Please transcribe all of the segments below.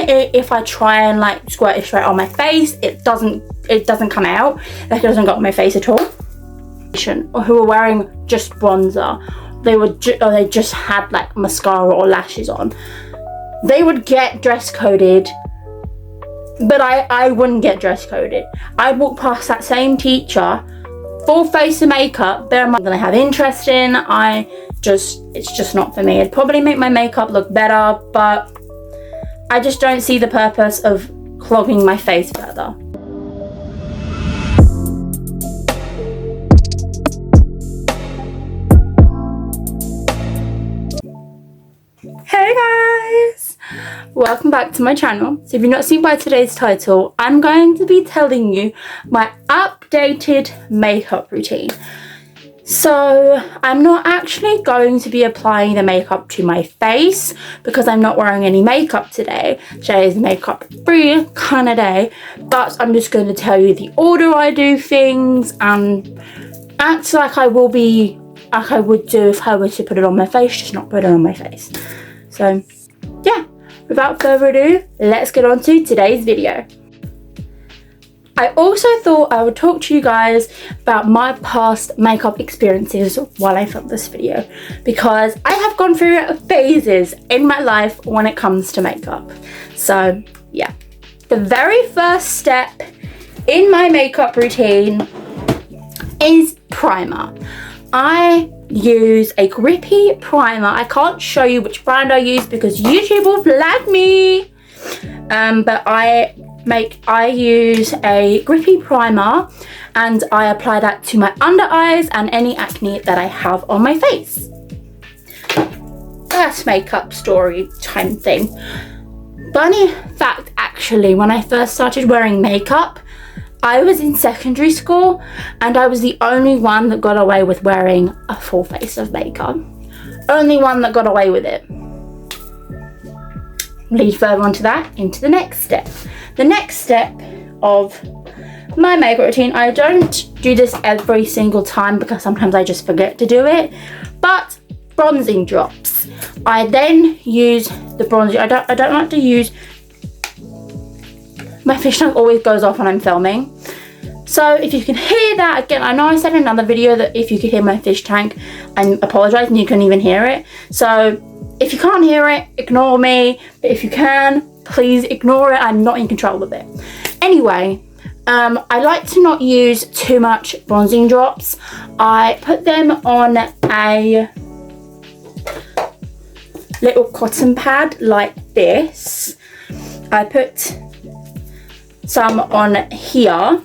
if I try and like squirt it straight on my face, it doesn't come out, like it doesn't go on my face at all. Or who were wearing just bronzer, or they just had like mascara or lashes on, they would get dress coded, but I wouldn't get dress coded. I'd walk past that same teacher, full face of makeup, bear in mind that I have interest in, it's just not for me. It'd probably make my makeup look better, but I just don't see the purpose of clogging my face further. Hey guys! Welcome back to my channel. So if you've not seen by today's title, I'm going to be telling you my updated makeup routine. So I'm not actually going to be applying the makeup to my face because I'm not wearing any makeup today. Today is makeup free kind of day, but I'm just going to tell you the order I do things and act like I would do if I were to put it on my face, just not put it on my face. So yeah, without further ado, let's get on to today's video. I also thought I would talk to you guys about my past makeup experiences while I filmed this video, because I have gone through phases in my life when it comes to makeup. So yeah, the very first step in my makeup routine is primer. I use a grippy primer. I can't show you which brand I use because YouTube will flag me, but I use a grippy primer and I apply that to my under eyes and any acne that I have on my face. First makeup story time thing. Funny fact, actually, when I first started wearing makeup, I was in secondary school and I was the only one that got away with wearing a full face of makeup. Only one that got away with it. Lead further on to that into the next step. The next step of my makeup routine, I don't do this every single time because sometimes I just forget to do it, but bronzing drops. I then use the bronzer. I don't like to use, my fish tank always goes off when I'm filming. So if you can hear that, again, I know I said in another video that if you could hear my fish tank, I apologize and you couldn't even hear it. So if you can't hear it, ignore me. But if you can, please ignore it. I'm not in control of it. Anyway, I like to not use too much bronzing drops. I put them on a little cotton pad like this. I put some on here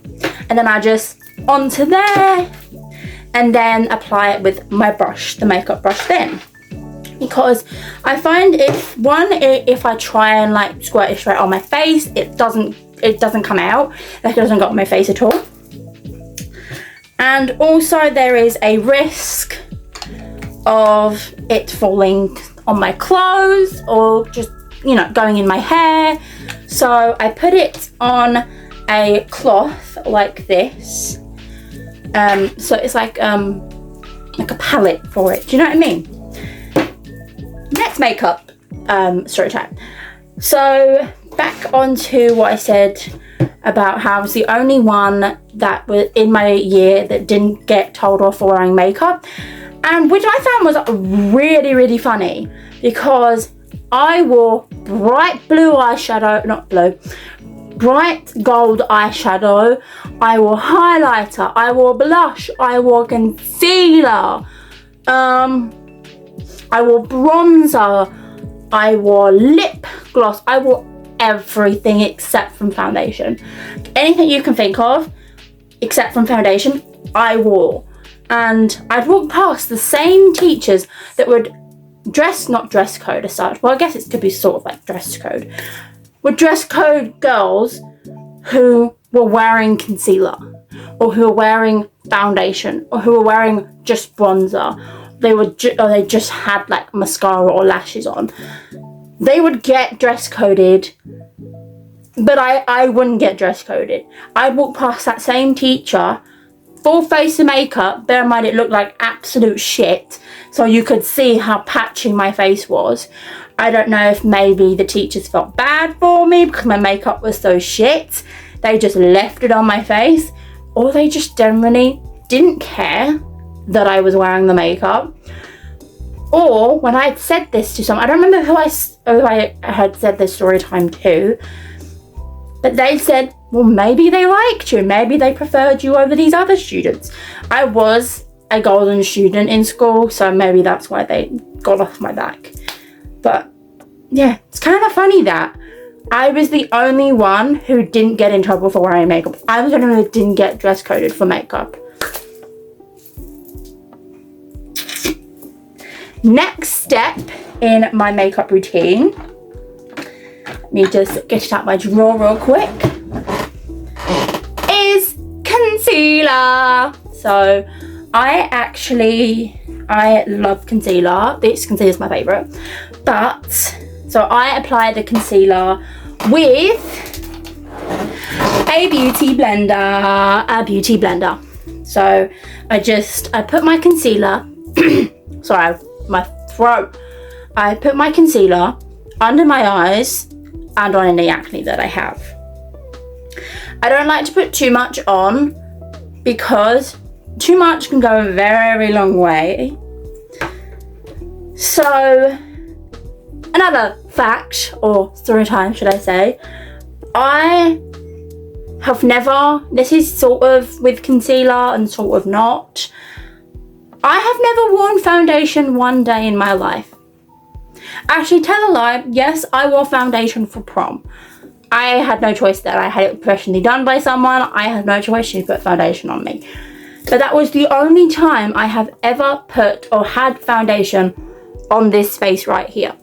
and then I just onto there and then apply it with my brush, the makeup brush then. Because I find if I try and like squirt it straight on my face, it doesn't come out, like it doesn't go on my face at all. And also there is a risk of it falling on my clothes or just, you know, going in my hair. So I put it on a cloth like this. So it's like a palette for it. Do you know what I mean? Next makeup story time. So back onto what I said about how I was the only one that was in my year that didn't get told off for wearing makeup, and which I found was really, really funny because I wore bright blue eyeshadow, bright gold eyeshadow, I wore highlighter, I wore blush, I wore concealer, I wore bronzer, I wore lip gloss, I wore everything except from foundation. Anything you can think of except from foundation, I wore. And I'd walk past the same teachers that would not dress code as such, well I guess it could be sort of like dress code, would dress code girls who were wearing concealer or who were wearing foundation or who were wearing just bronzer. They just had like mascara or lashes on. They would get dress coded, but I wouldn't get dress coded. I'd walk past that same teacher, full face of makeup, bear in mind it looked like absolute shit, so you could see how patchy my face was. I don't know if maybe the teachers felt bad for me because my makeup was so shit. They just left it on my face, or they just generally didn't care that I was wearing the makeup. Or when I had said this to someone, I don't remember who I had said this story time to, but they said, well, maybe they liked you. Maybe they preferred you over these other students. I was a golden student in school, so maybe that's why they got off my back. But yeah, it's kind of funny that I was the only one who didn't get in trouble for wearing makeup. I was the only one who didn't get dress coded for makeup. Next step in my makeup routine, let me just get it out my drawer real quick, is concealer. So I love concealer. This concealer is my favourite. But, so I apply the concealer with a beauty blender. So I put my concealer, sorry, my throat. I put my concealer under my eyes and on any acne that I have. I don't like to put too much on because too much can go a very long way. So, another fact, or story time should I say, I have never, this is sort of with concealer and sort of not, I have never worn foundation one day in my life. Actually, tell a lie, yes, I wore foundation for prom. I had no choice there. I had it professionally done by someone. I had no choice. She put foundation on me. But that was the only time I have ever put or had foundation on this face right here.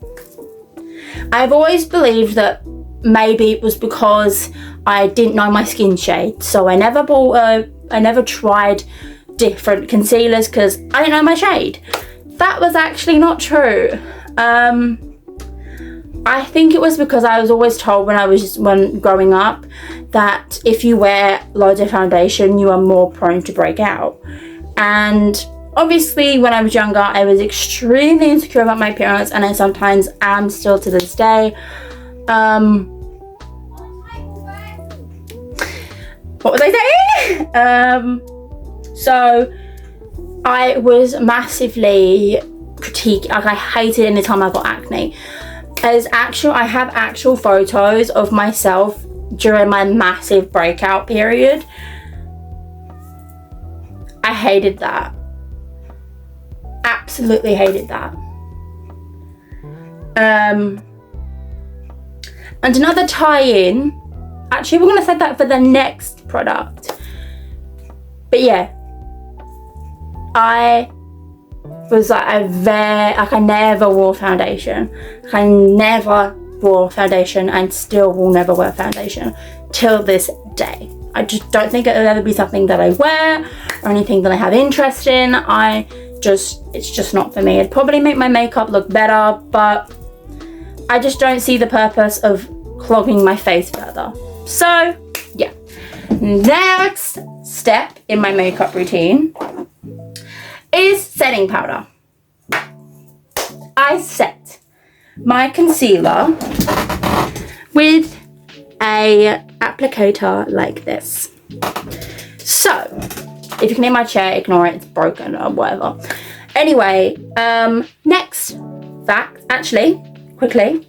I've always believed that maybe it was because I didn't know my skin shade. So I never tried different concealers because I didn't know my shade. That was actually not true. I think it was because I was always told when growing up that if you wear loads of foundation, you are more prone to break out. And obviously when I was younger, I was extremely insecure about my appearance, and I sometimes am still to this day. What was I saying? So I was massively critiqued. Like, I hated any time I got acne. I have actual photos of myself during my massive breakout period. I hated that. Absolutely hated that. And another tie-in, actually we're going to set that for the next product. But yeah, I was like I never wore foundation. I never wore foundation and still will never wear foundation till this day. I just don't think it'll ever be something that I wear or anything that I have interest in. It's just not for me. It'd probably make my makeup look better, but I just don't see the purpose of clogging my face further. So yeah, next step in my makeup routine is setting powder. I set my concealer with a applicator like this. So if you can hear my chair, ignore it, it's broken or whatever. Anyway, next fact, actually, quickly,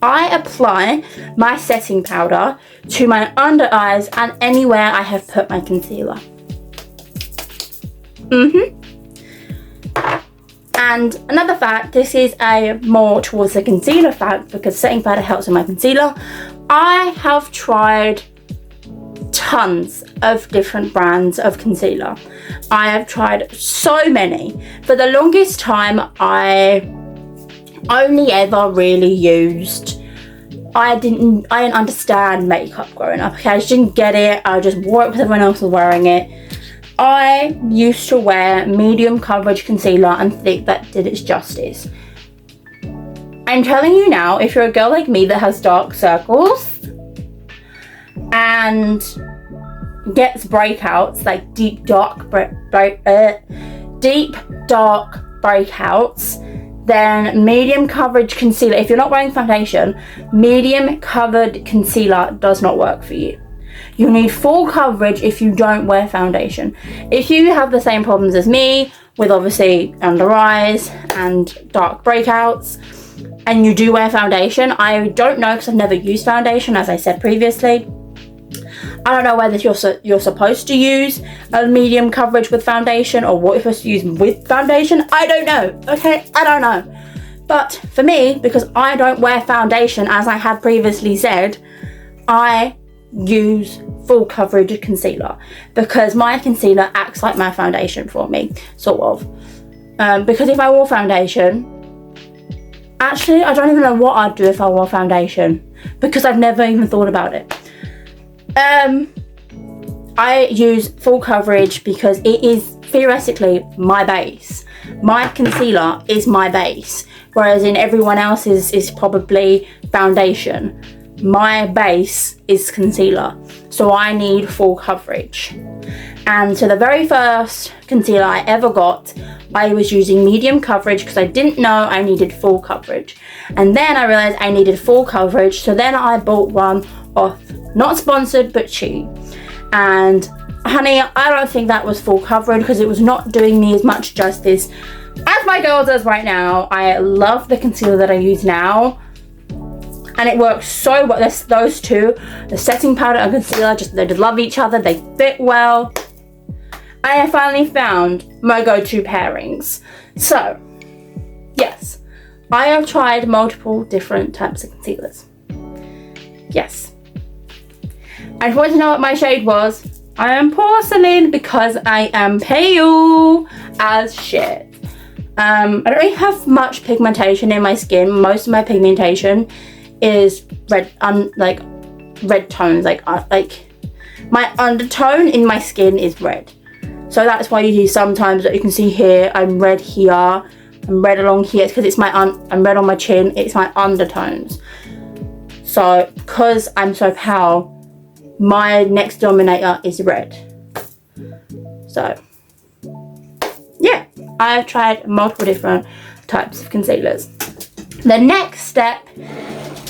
I apply my setting powder to my under eyes and anywhere I have put my concealer. And another fact, this is a more towards the concealer fact because setting powder helps with my concealer. I have tried tons of different brands of concealer. I have tried so many. For the longest time, I only ever really used, I didn't understand makeup growing up. Okay, I just didn't get it. I just wore it because everyone else was wearing it. I used to wear medium coverage concealer and think that did its justice. I'm telling you now, if you're a girl like me that has dark circles and gets breakouts, like deep dark breakouts, then medium coverage concealer, if you're not wearing foundation, medium covered concealer does not work for you. You need full coverage if you don't wear foundation. If you have the same problems as me, with obviously under eyes and dark breakouts, and you do wear foundation, I don't know because I've never used foundation, as I said previously. I don't know whether you're supposed to use a medium coverage with foundation or what you're supposed to use with foundation. I don't know, okay? I don't know. But for me, because I don't wear foundation, as I had previously said, I use full coverage concealer because my concealer acts like my foundation for me, sort of. Because if I wore foundation, actually, I don't even know what I'd do if I wore foundation because I've never even thought about it. I use full coverage because it is theoretically my base. My concealer is my base, whereas in everyone else's is probably foundation. My base is concealer, so I need full coverage. And so the very first concealer I ever got, I was using medium coverage because I didn't know I needed full coverage. And then I realized I needed full coverage, so then I bought one off, not sponsored, but cheap. And honey, I don't think that was full coverage because it was not doing me as much justice as my girl does right now. I love the concealer that I use now, and it works so well. Those two, the setting powder and concealer, they just love each other. They fit well. I finally found my go-to pairings. So, yes, I have tried multiple different types of concealers. Yes. And if you want to know what my shade was, I am porcelain because I am pale as shit. I don't really have much pigmentation in my skin. Most of my pigmentation is red, like red tones. Like my undertone in my skin is red. So that's why you see sometimes that you can see here, I'm red here, I'm red along here. It's because I'm red on my chin. It's my undertones. So because I'm so pale, my next dominator is red. So yeah, I've tried multiple different types of concealers. The next step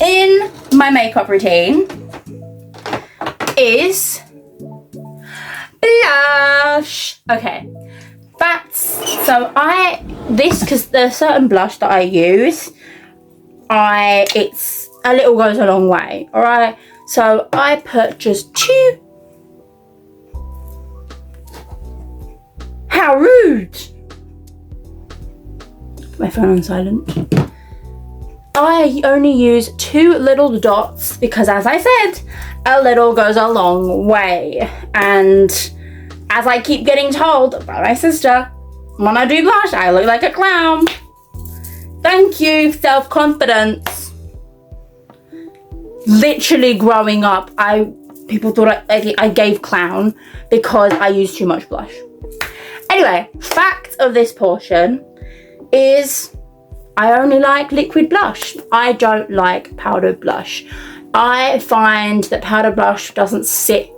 in my makeup routine is blush. Okay, because there's certain blush that I use, it's a little goes a long way, all right? So I put just 2. How rude! Put my phone on silent. I only use 2 little dots because, as I said, a little goes a long way. And as I keep getting told by my sister, when I do blush, I look like a clown. Thank you, self-confidence. Literally growing up, people thought I gave clown because I used too much blush. Anyway, fact of this portion is I only like liquid blush. I don't like powdered blush. I find that powdered blush doesn't sit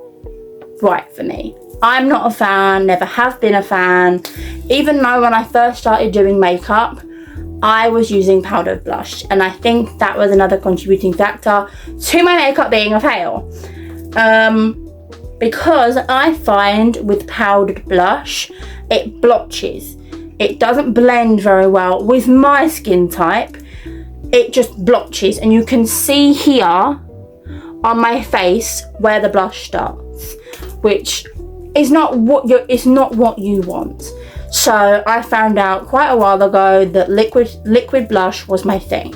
right for me. I'm not a fan, never have been a fan. Even though when I first started doing makeup, I was using powdered blush, and I think that was another contributing factor to my makeup being a fail. Because I find with powdered blush, it blotches. It doesn't blend very well with my skin type. It just blotches, and you can see here on my face where the blush starts, which is not what you want. So I found out quite a while ago that liquid blush was my thing,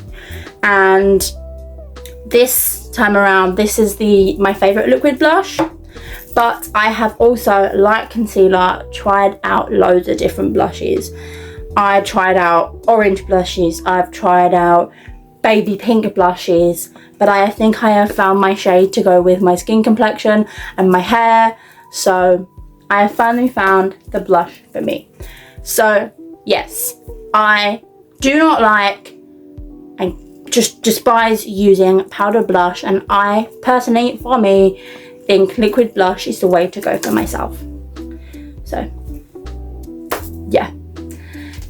and this time around, this is my favorite liquid blush. But I have also, like concealer, tried out loads of different blushes. I tried out orange blushes, I've tried out baby pink blushes, but I think I have found my shade to go with my skin complexion and my hair. So I have finally found the blush for me. So yes, I do not like and just despise using powder blush, and I personally, for me, think liquid blush is the way to go for myself. So yeah,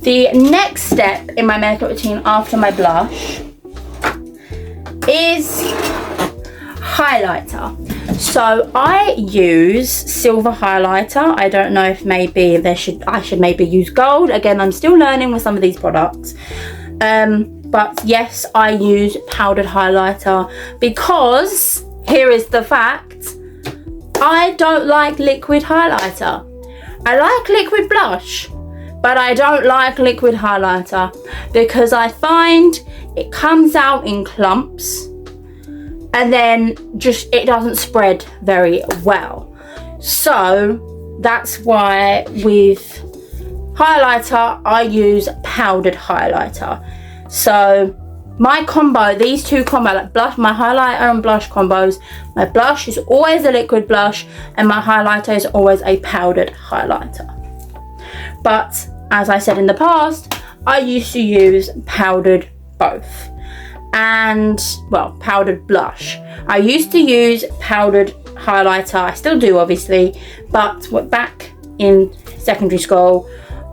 The next step in my makeup routine after my blush is highlighter. So I use silver highlighter. I don't know if maybe I should maybe use gold. Again, I'm still learning with some of these products. But yes, I use powdered highlighter because here is the fact. I don't like liquid highlighter. I like liquid blush, but I don't like liquid highlighter because I find it comes out in clumps and then just it doesn't spread very well. So that's why with highlighter I use powdered highlighter. So my combo, these two combo, like blush, my highlighter and blush combos, my blush is always a liquid blush and my highlighter is always a powdered highlighter. But as I said in the past, I used to use powdered both. And well, powdered blush. I used to use powdered highlighter. I still do, obviously, but back in secondary school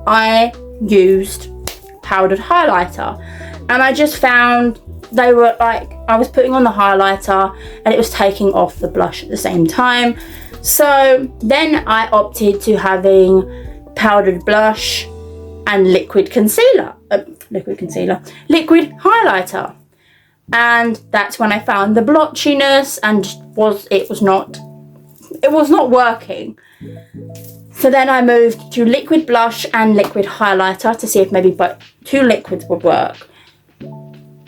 I used powdered highlighter, and I just found they were like, I was putting on the highlighter and it was taking off the blush at the same time. So then I opted to having powdered blush and liquid highlighter. And that's when I found the blotchiness and it was not working. So then I moved to liquid blush and liquid highlighter to see if maybe two liquids would work.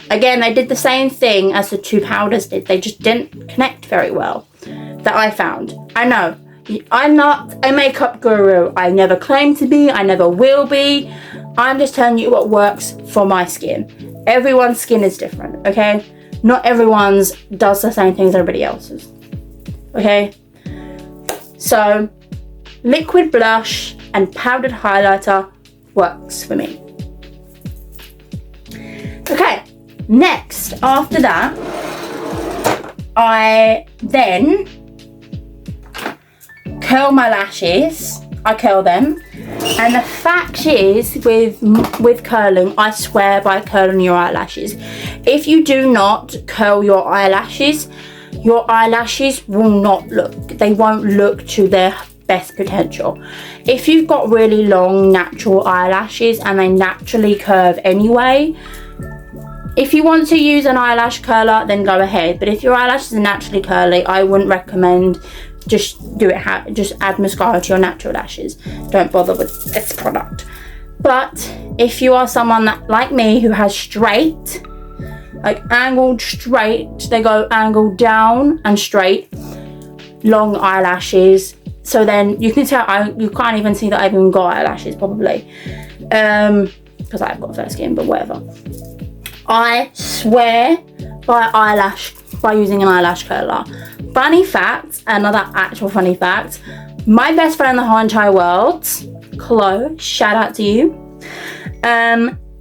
Again, they did the same thing as the two powders did. They just didn't connect very well, that I found. I know, I'm not a makeup guru. I never claim to be, I never will be. I'm just telling you what works for my skin. Everyone's skin is different, okay? Not everyone's does the same things as everybody else's, okay? So, liquid blush and powdered highlighter works for me. Okay, next, after that, I then curl my lashes. I curl them. And the fact is, with curling, I swear by curling your eyelashes. If you do not curl your eyelashes will not look, they won't look to their best potential. If you've got really long natural eyelashes and they naturally curve anyway, if you want to use an eyelash curler, then go ahead. But if your eyelashes are naturally curly, I wouldn't recommend. Just do it. Just add mascara to your natural lashes. Don't bother with this product. But if you are someone that, like me, who has straight, like angled straight, they go angled down and straight, long eyelashes. So then you can tell you can't even see that I've even got eyelashes probably, because I've got fair skin. But whatever. I swear by using an eyelash curler. Funny fact, another actual funny fact, my best friend in the whole entire world, Chloe, shout out to you,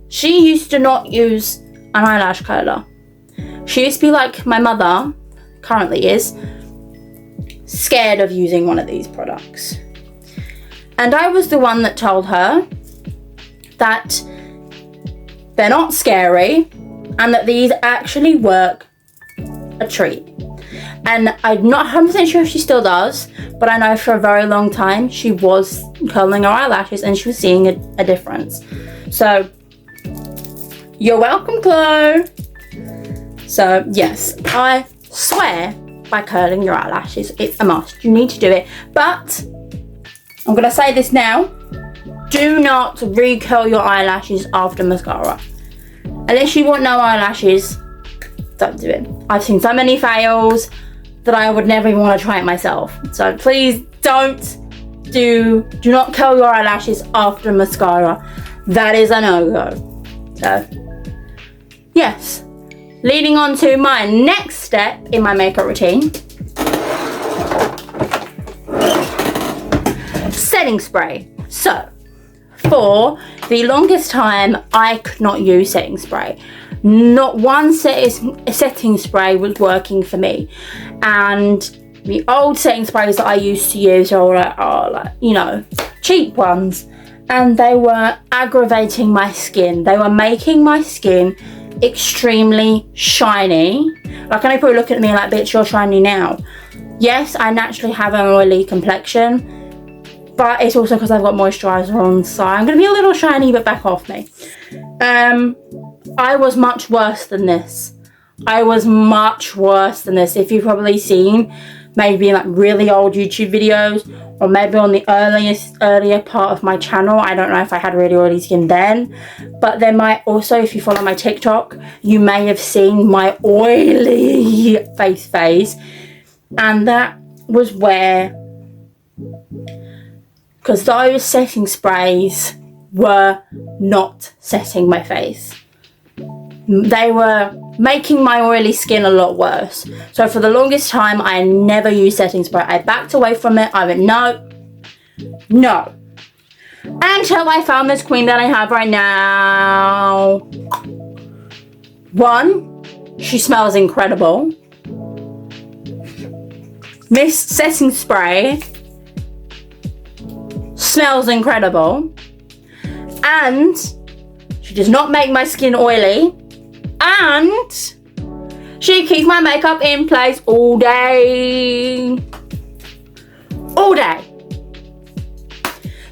she used to not use an eyelash curler. She used to be like my mother, currently is, scared of using one of these products. And I was the one that told her that they're not scary and that these actually work a treat. And I'm not 100% sure if she still does, but I know for a very long time she was curling her eyelashes and she was seeing a difference. So, you're welcome, Chloe. So, yes, I swear by curling your eyelashes. It's a must. You need to do it. But, I'm going to say this now. Do not re-curl your eyelashes after mascara. Unless you want no eyelashes, don't do it. I've seen so many fails that I would never even want to try it myself. So please do not curl your eyelashes after mascara. That is a no-go. So, yes. Leading on to my next step in my makeup routine. Setting spray. So, for the longest time, I could not use setting spray. Not one setting spray was working for me, and the old setting sprays that I used to use are like, you know, cheap ones, and they were aggravating my skin. They were making my skin extremely shiny. Like, I know people looking at me like, bitch, you're shiny now. Yes, I naturally have an oily complexion, but it's also because I've got moisturiser on, so I'm going to be a little shiny, but back off me. I was much worse than this. I was much worse than this. If you've probably seen maybe like really old YouTube videos, or maybe on the earlier part of my channel, I don't know if I had really oily skin then, but there might also, if you follow my TikTok, you may have seen my oily face, and that was where, because those setting sprays were not setting my face. They were making my oily skin a lot worse. So for the longest time, I never used setting spray. I backed away from it. I went, no. Until I found this queen that I have right now. One, she smells incredible. Miss Setting Spray smells incredible. And she does not make my skin oily. And she keeps my makeup in place all day. All day.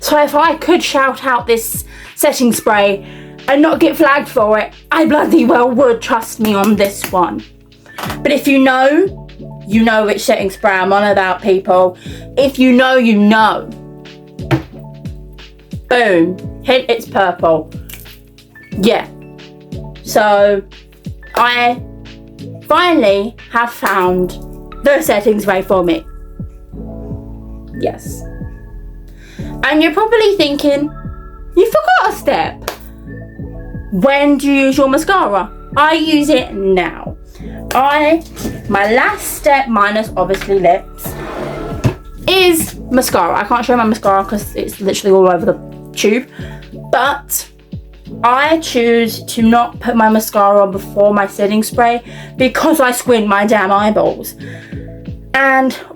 So if I could shout out this setting spray and not get flagged for it, I bloody well would, trust me on this one. But if you know, you know which setting spray I'm on about, people. If you know, you know. Boom. Hint, it's purple. Yeah. So I finally have found the setting spray for me. Yes. And you're probably thinking, you forgot a step. When do you use your mascara? I use it now. My last step, minus obviously lips, is mascara. I can't show my mascara because it's literally all over the tube. But I choose to not put my mascara on before my setting spray because I squint my damn eyeballs.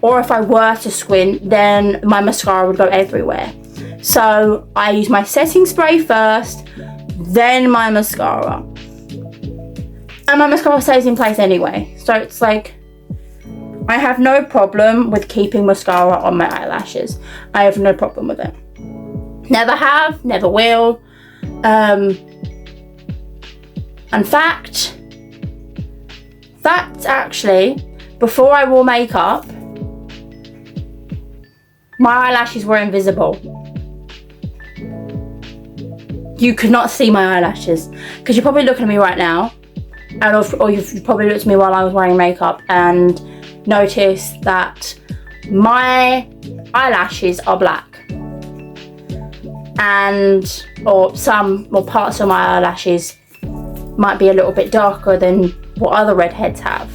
Or if I were to squint, then my mascara would go everywhere. So I use my setting spray first, then my mascara. And my mascara stays in place anyway. So it's like, I have no problem with keeping mascara on my eyelashes. I have no problem with it. Never have, never will. And fact actually, before I wore makeup, my eyelashes were invisible. You could not see my eyelashes, because you're probably looking at me right now, or you've probably looked at me while I was wearing makeup and noticed that my eyelashes are black, or parts of my eyelashes might be a little bit darker than what other redheads have.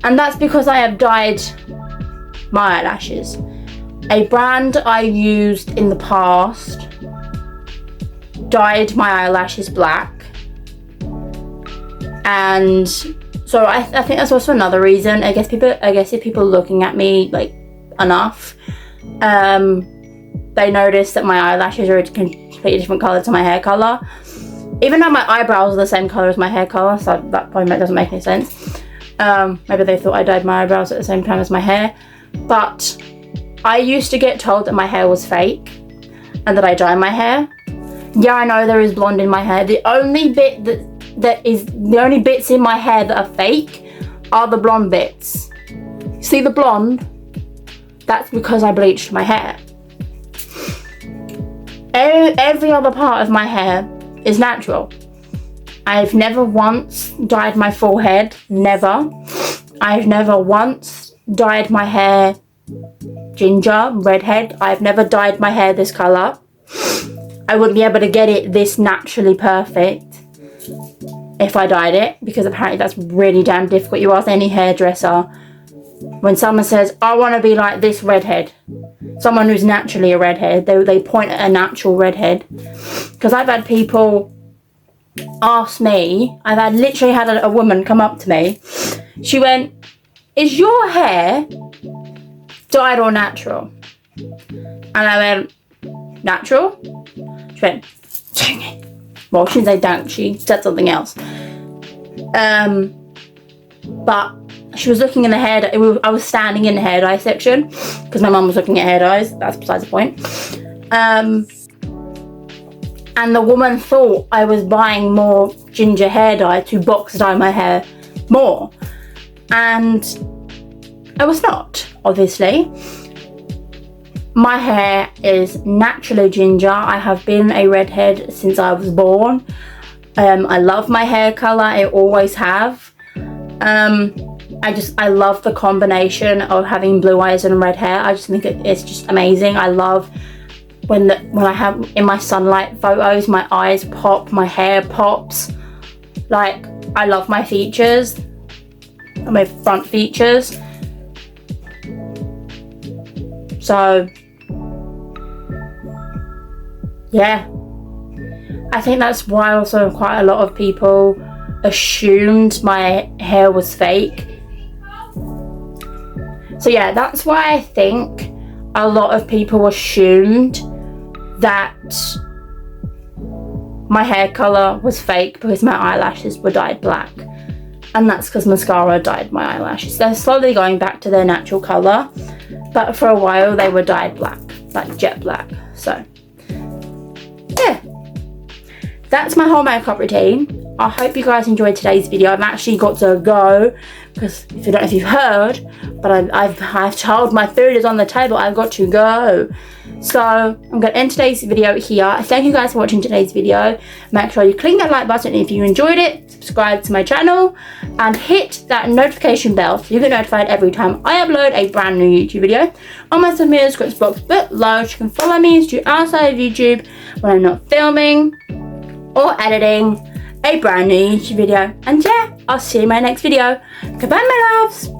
And that's because I have dyed my eyelashes. A brand I used in the past dyed my eyelashes black, and so I think that's also another reason. I guess if people are looking at me like enough, they notice that my eyelashes are a completely different colour to my hair colour, even though my eyebrows are the same colour as my hair colour, so that probably doesn't make any sense. Maybe they thought I dyed my eyebrows at the same time as my hair. But I used to get told that my hair was fake and that I dye my hair. Yeah, I know there is blonde in my hair. The only bits in my hair that are fake are the blonde bits. See the blonde? That's because I bleached my hair. Every other part of my hair is natural. I've never once dyed my forehead, never. I've never once dyed my hair ginger, redhead. I've never dyed my hair this colour. I wouldn't be able to get it this naturally perfect if I dyed it, because apparently that's really damn difficult. You ask any hairdresser, when someone says, I want to be like this redhead, someone who's naturally a redhead, they point at a natural redhead. Because I've had people ask me, literally had a woman come up to me. She went, is your hair dyed or natural? And I went, natural. She went, dang it. Well, she didn't say dang, she said something else. But she was looking in the hair, I was standing in the hair dye section because my mum was looking at hair dyes. That's besides the point. And the woman thought I was buying more ginger hair dye to box dye my hair more. And I was not, obviously. My hair is naturally ginger. I have been a redhead since I was born. I love my hair colour, I always have. I love the combination of having blue eyes and red hair. I just think it's just amazing. I love when I have in my sunlight photos, my eyes pop, my hair pops. Like, I love my features, my front features. So yeah, I think that's why also quite a lot of people assumed my hair was fake. So yeah, that's why I think a lot of people assumed that my hair colour was fake because my eyelashes were dyed black. And that's because mascara dyed my eyelashes. They're slowly going back to their natural colour, but for a while they were dyed black, like jet black. So yeah, that's my whole makeup routine. I hope you guys enjoyed today's video. I've actually got to go because I don't know if you've heard, but I've told my food is on the table. I've got to go. So I'm going to end today's video here. Thank you guys for watching today's video. Make sure you click that like button if you enjoyed it. Subscribe to my channel and hit that notification bell so you get notified every time I upload a brand new YouTube video. On my social media description box below, you can follow me outside of YouTube when I'm not filming or editing a brand new YouTube video. And yeah, I'll see you in my next video. Goodbye, my loves.